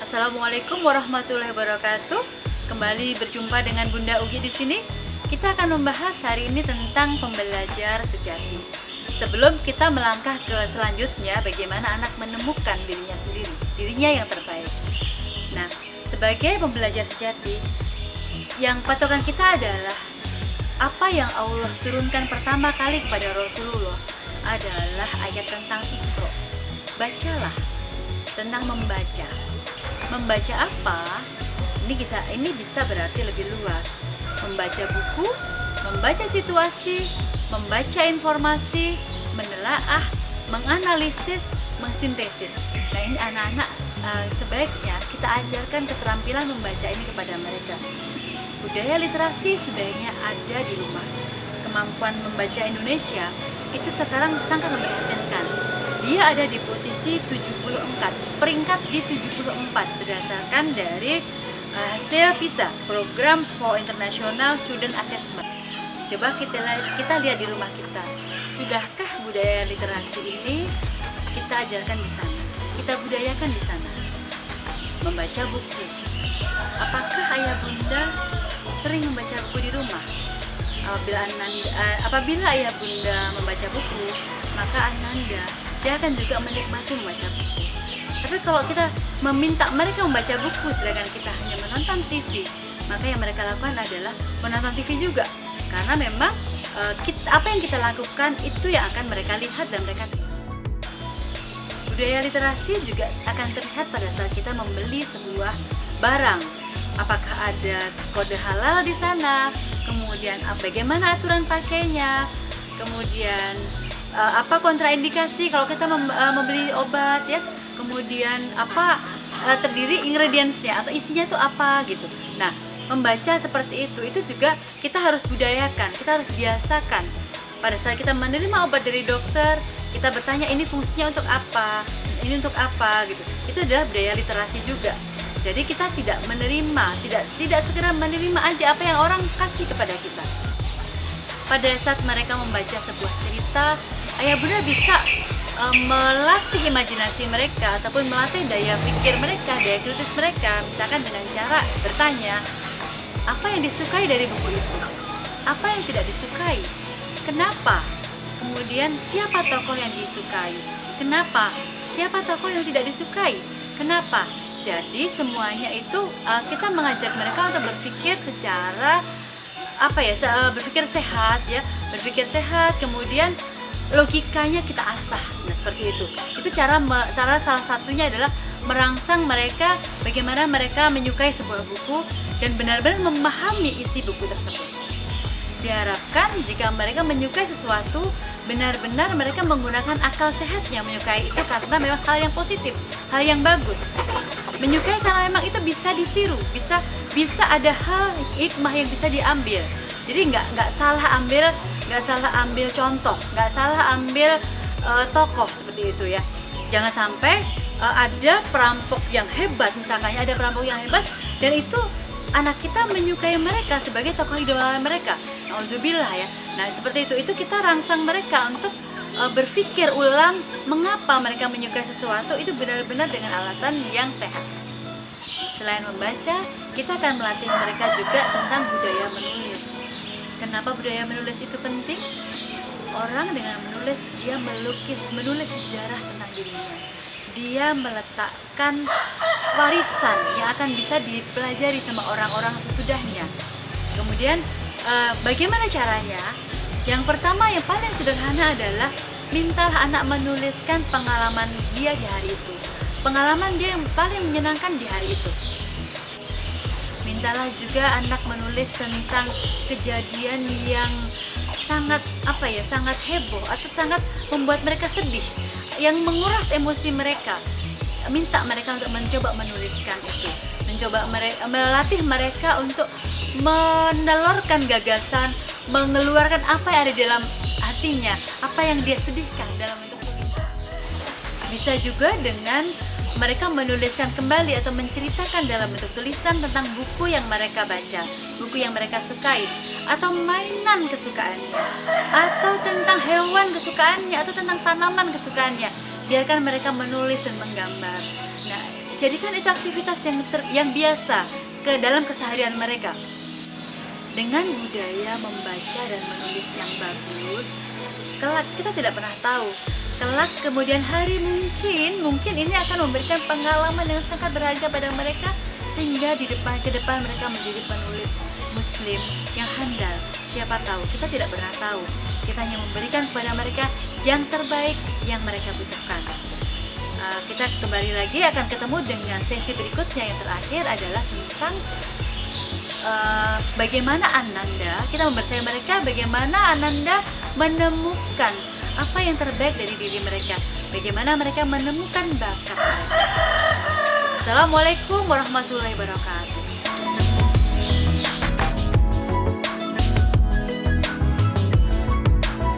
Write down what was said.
Assalamualaikum warahmatullahi wabarakatuh. Kembali berjumpa dengan Bunda Ugi di sini. Kita akan membahas hari ini tentang pembelajar sejati. Sebelum kita melangkah ke selanjutnya, bagaimana anak menemukan dirinya sendiri, dirinya yang terbaik. Nah, sebagai pembelajar sejati, yang patokan kita adalah apa yang Allah turunkan pertama kali kepada Rasulullah adalah ayat tentang Iqra. Bacalah, tentang membaca. Membaca apa? Ini bisa berarti lebih luas. Membaca buku, membaca situasi, membaca informasi, menelaah, menganalisis, mensintesis. Nah, ini anak-anak sebaiknya kita ajarkan keterampilan membaca ini kepada mereka. Budaya literasi sebaiknya ada di rumah. Kemampuan membaca Indonesia itu sekarang sangat memprihatinkan. Dia ada di posisi 74, peringkat di 74 berdasarkan dari hasil PISA, Program for International Student Assessment. Coba kita lihat di rumah kita. Sudahkah budaya literasi ini kita ajarkan di sana? Kita budayakan di sana. Membaca buku. Apakah ayah bunda sering membaca buku di rumah? Apabila ayah bunda membaca buku, maka Ananda dia akan juga menikmati membaca buku. Tapi kalau kita meminta mereka membaca buku sedangkan kita hanya menonton TV, maka yang mereka lakukan adalah menonton TV juga. Karena memang apa yang kita lakukan itu yang akan mereka lihat dan mereka tiru. Budaya literasi juga akan terlihat pada saat kita membeli sebuah barang. Apakah ada kode halal di sana? Kemudian bagaimana aturan pakainya? Kemudian apa kontraindikasi kalau kita membeli obat ya, kemudian apa terdiri ingredientsnya atau isinya itu apa gitu. Nah, membaca seperti itu juga kita harus budayakan, kita harus biasakan. Pada saat kita menerima obat dari dokter, kita bertanya ini fungsinya untuk apa, ini untuk apa gitu. Itu adalah budaya literasi juga. Jadi kita tidak menerima, tidak segera menerima aja apa yang orang kasih kepada kita. Pada saat mereka membaca sebuah cerita, ayah bunda bisa melatih imajinasi mereka ataupun melatih daya pikir mereka, daya kritis mereka, misalkan dengan cara bertanya, apa yang disukai dari buku itu? Apa yang tidak disukai? Kenapa? Kemudian siapa tokoh yang disukai? Kenapa? Siapa tokoh yang tidak disukai? Kenapa? Jadi semuanya itu kita mengajak mereka untuk berpikir secara berpikir sehat ya, berpikir sehat, kemudian logikanya kita asah. Nah, seperti itu. Itu salah satunya adalah merangsang mereka bagaimana mereka menyukai sebuah buku dan benar-benar memahami isi buku tersebut. Diharapkan jika mereka menyukai sesuatu, benar-benar mereka menggunakan akal sehatnya menyukai itu karena memang hal yang positif, hal yang bagus. Menyukai karena memang itu bisa ditiru, bisa ada hal hikmah yang bisa diambil. Jadi nggak salah ambil contoh, nggak salah ambil tokoh seperti itu ya. Jangan sampai ada perampok yang hebat, misalkan ada perampok yang hebat dan itu anak kita menyukai mereka sebagai tokoh idola mereka. Nauzubillah ya. Nah seperti itu kita rangsang mereka untuk berpikir ulang mengapa mereka menyukai sesuatu itu benar-benar dengan alasan yang sehat. Selain membaca, kita akan melatih mereka juga tentang budaya menulis. Kenapa budaya menulis itu penting? Orang dengan menulis, dia menulis sejarah tentang dirinya. Dia meletakkan warisan yang akan bisa dipelajari sama orang-orang sesudahnya. Kemudian bagaimana caranya? Yang pertama yang paling sederhana adalah mintalah anak menuliskan pengalaman dia di hari itu. Pengalaman dia yang paling menyenangkan di hari itu. Mintalah juga anak menulis tentang kejadian yang sangat heboh atau sangat membuat mereka sedih, yang menguras emosi mereka. Minta mereka untuk mencoba menuliskan itu, melatih mereka untuk menelurkan gagasan, mengeluarkan apa yang ada di dalam hatinya, apa yang dia sedihkan dalam bentuk tulisan. Bisa juga dengan mereka menuliskan kembali atau menceritakan dalam bentuk tulisan tentang buku yang mereka baca, buku yang mereka sukai, atau mainan kesukaannya, atau tentang hewan kesukaannya, atau tentang tanaman kesukaannya. Biarkan mereka menulis dan menggambar. Nah, Jadikan itu aktivitas yang biasa ke dalam keseharian mereka. Dengan budaya membaca dan menulis yang bagus, kelak kita tidak pernah tahu. Kelak kemudian hari mungkin ini akan memberikan pengalaman yang sangat berharga pada mereka, sehingga ke depan mereka menjadi penulis muslim yang handal. Siapa tahu, kita tidak pernah tahu. Kita hanya memberikan kepada mereka yang terbaik yang mereka butuhkan. Kita kembali lagi akan ketemu dengan sesi berikutnya. Yang terakhir adalah tentang bagaimana Ananda, kita membersama mereka, bagaimana Ananda menemukan apa yang terbaik dari diri mereka, bagaimana mereka menemukan bakat mereka. Assalamualaikum warahmatullahi wabarakatuh.